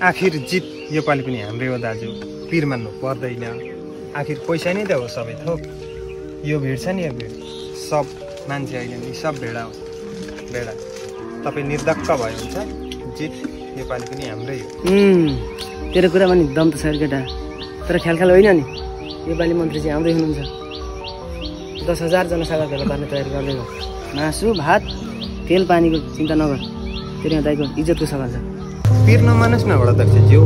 आखिर जित योपालि पनि हाम्रै हो दाजु, पिर मान्नु पर्दैन। आखिर पैसा नै त हो सबै थोक। यो भिड छ नि, यो भिड सब मान्छे होइन नि, सब भेडा हो भेडा। तपाईँ निर्धक्क भयो हुन्छ, जित योपालि पनि हाम्रै हो। तेरो कुरा पनि दम त छ केटा, तर ख्याल होइन नि, योपालि मन्त्री चाहिँ आउँदै हुनुहुन्छ। 10,000 जनसभा भेला पार्ने तयारी गर्दै हो। मासु भात तेल पानीको चिन्ता नगर, तेरो यहाँ दाइको इज्जतको सवाल छ। पिर नमानोस् न अध्यक्षज्यू,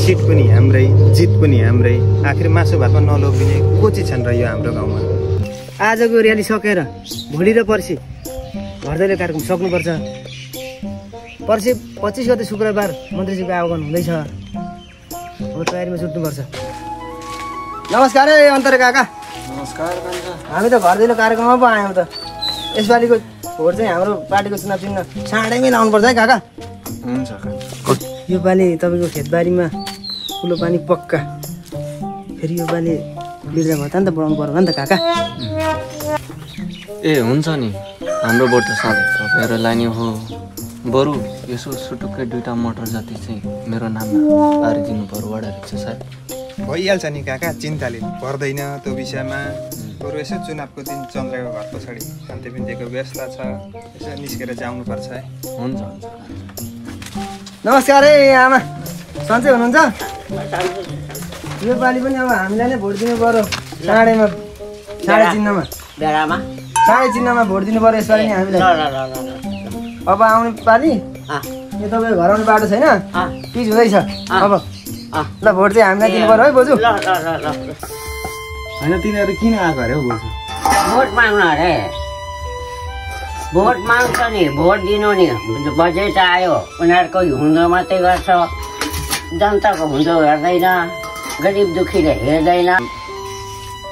सिट पनि हाम्रै, जित पनि हाम्रै। आखिर मासु भातमा नलोभिने को चाहिँ छन् र यो हाम्रो गाउँमा। आजको र्याली सकेर भोलि र पर्सि घरदैलो कार्यक्रम सक्नुपर्छ। पर्सि 25 गते शुक्रबार मन्त्रीजीको आगमन हुँदैछ, अब तयारीमा जुट्नुपर्छ। नमस्कार है अन्तरे काका। नमस्कार। हामी त घरदैलो कार्यक्रममा पो आयौँ त। यसपालिको भोट चाहिँ हाम्रो पार्टीको चुनाव चिन्ह साँढैमै लाउनुपर्छ है काका। हुन्छ। योपालि तपाईँको खेतबारीमा ठुलो पानी पक्का, फेरि योपालि बिर्जा भत्ता नि त बढाउनु पर्यो नि त काका। ए हुन्छ नि, हाम्रो भोट त सधैँ तपाईँहरू लाने हो। बरु यसो सुटुक्कै 2टा मोटर जति चाहिँ मेरो नाममा पारिदिनु पर्यो वडा रिक्सा साहब। भइहाल्छ नि काका, चिन्ता लिनु पर्दैन त्यो विषयमा। बरु यसो चुनावको दिन चन्द्रको घर पछाडि शान्तिबिन्दीको व्यवस्था छ, यसो निस्केर चाहिँ आउनुपर्छ है। हुन्छ। नमस्कार है आमा, सन्चै हुनुहुन्छ? योपालि पनि अब हामीलाई नै भोट दिनु पर्यो। साँढेमा साँढे चिन्हमा साँढे चिन्हमा भोट दिनु पर्यो यसपालि नि हामीलाई। अब आउने पालि यो तपाईँको घर आउने बाटो छैन, पिच हुँदैछ अब। ल भोट चाहिँ हामीलाई दिनु पर्यो है बोजू। होइन तिनीहरू किन आएको अरे हौ बोजू? भोट माग्नु अरे, भोट माग्छ नि, भोट दिनु नि। बजेट आयो, उनीहरूको हुँदो मात्रै गर्छ, जनताको हुँदो हेर्दैन, गरिब दुखीले हेर्दैन।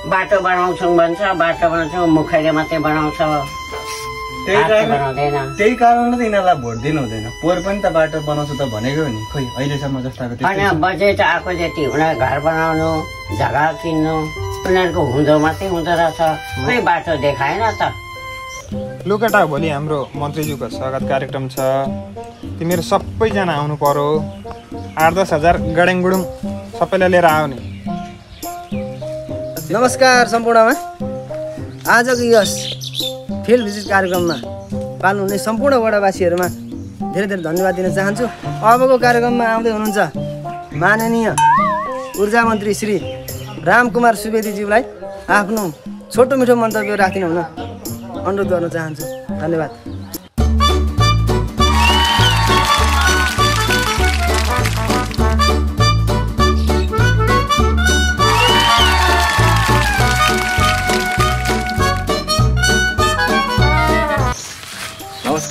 बाटो बनाउँछौँ भन्छ, बाटो बनाउँछौँ मुखैले मात्रै बनाउँछ, बनाउँदैन। त्यही कारणले त यिनीहरूलाई भोट दिनु हुँदैन। पोहोर पनि त बाटो बनाउँछु त भनेको नि, खोइ अहिलेसम्म जस्ताको होइन। बजेट आएको जति उनीहरू घर बनाउनु, जग्गा किन्नु, उनीहरूको हुँदो मात्रै हुँदो रहेछ, खोइ बाटो देखाएन त। लुकेटा भोलि हाम्रो मन्त्रीज्यूको स्वागत कार्यक्रम छ, तिमीहरू सबैजना आउनु पर्यो। 8-10 हजार गडेङगुडुङ सबैलाई लिएर आउने। नमस्कार सम्पूर्णमा। आजको यस फिल्ड भिजिट कार्यक्रममा पाल्नुहुने सम्पूर्ण वडावासीहरूमा धेरै धेरै धन्यवाद दिन चाहन्छु। अबको कार्यक्रममा आउँदै हुनुहुन्छ माननीय ऊर्जा मन्त्री श्री रामकुमार सुवेदीज्यूलाई आफ्नो छोटो मिठो मन्तव्य राखिदिनु हुन अनुरोध गर्न चाहन्छु। धन्यवाद।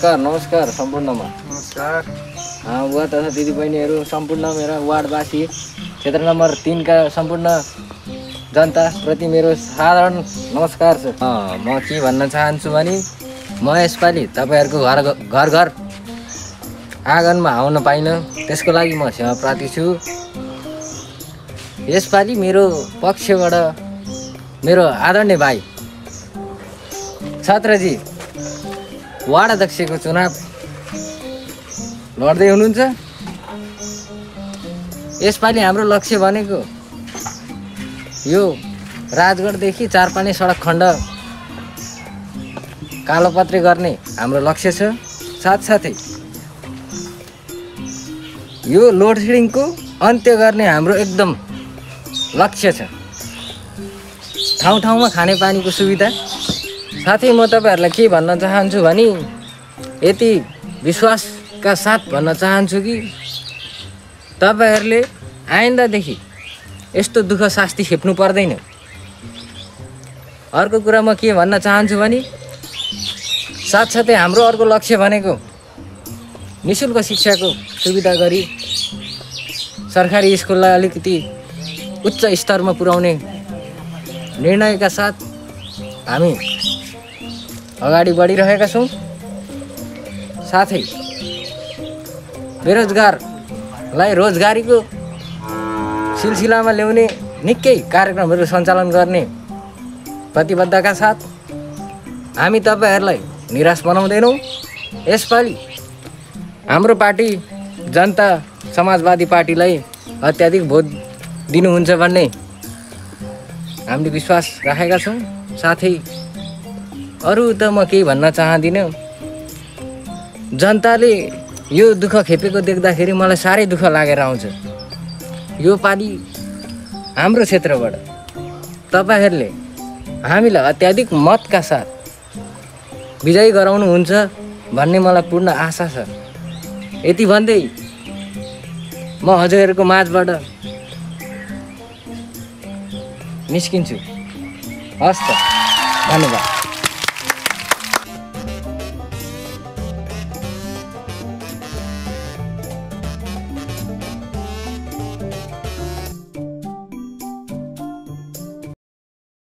नमस्कार सम्पूर्णमा। नमस्कार। बुवा तथा दिदीबहिनीहरू, सम्पूर्ण मेरा वार्डवासी, क्षेत्र नम्बर 3 का सम्पूर्ण जनताप्रति मेरो साधारण नमस्कार छ। म के भन्न चाहन्छु भने म यसपालि तपाईँहरूको घर घर आँगनमा आउन पाइनँ, त्यसको लागि म क्षमा प्रार्थी छु। यसपालि मेरो पक्षबाट मेरो आदरणीय भाइ छत्रजी वार्ड अध्यक्षको चुनाव लड्दै हुनुहुन्छ। यसपालि हाम्रो लक्ष्य भनेको यो राजगढदेखि 4-5 सडक खण्ड कालोपत्रे गर्ने हाम्रो लक्ष्य छ। साथसाथै यो लोड सेडिङको अन्त्य गर्ने हाम्रो एकदम लक्ष्य छ। ठाउँ ठाउँमा खानेपानीको सुविधा। साथै म तपाईँहरूलाई के भन्न चाहन्छु भने यति विश्वासका साथ भन्न चाहन्छु कि तपाईँहरूले आइन्दादेखि यस्तो दुःख शास्ति खेप्नु पर्दैन। अर्को कुरा म के भन्न चाहन्छु भने साथसाथै हाम्रो अर्को लक्ष्य भनेको निःशुल्क शिक्षाको सुविधा गरी सरकारी स्कुललाई अलिकति उच्च स्तरमा पुर्याउने निर्णयका साथ हामी अगाडि बढिरहेका छौँ। साथै बेरोजगार युवाहरूलाई रोजगारीको सिलसिलामा ल्याउने निकै कार्यक्रमहरू सञ्चालन गर्ने प्रतिबद्धताका साथ हामी तपाईँहरूलाई निराश बनाउँदैनौँ। यसपालि हाम्रो पार्टी जनता समाजवादी पार्टीलाई अत्याधिक भोट दिनुहुन्छ भन्ने हामीले विश्वास राखेका छौँ। साथै अरू त म केही भन्न चाहदिनँ। जनताले यो दुःख खेपेको देख्दाखेरि मलाई साह्रै दुःख लागेर आउँछ। यो पालि हाम्रो क्षेत्रबाट तपाईँहरूले हामीलाई अत्याधिक मतका साथ विजयी गराउनुहुन्छ भन्ने मलाई पूर्ण आशा छ। यति भन्दै म हजुरहरूको माझबाट निस्किन्छु। हस् त, धन्यवाद।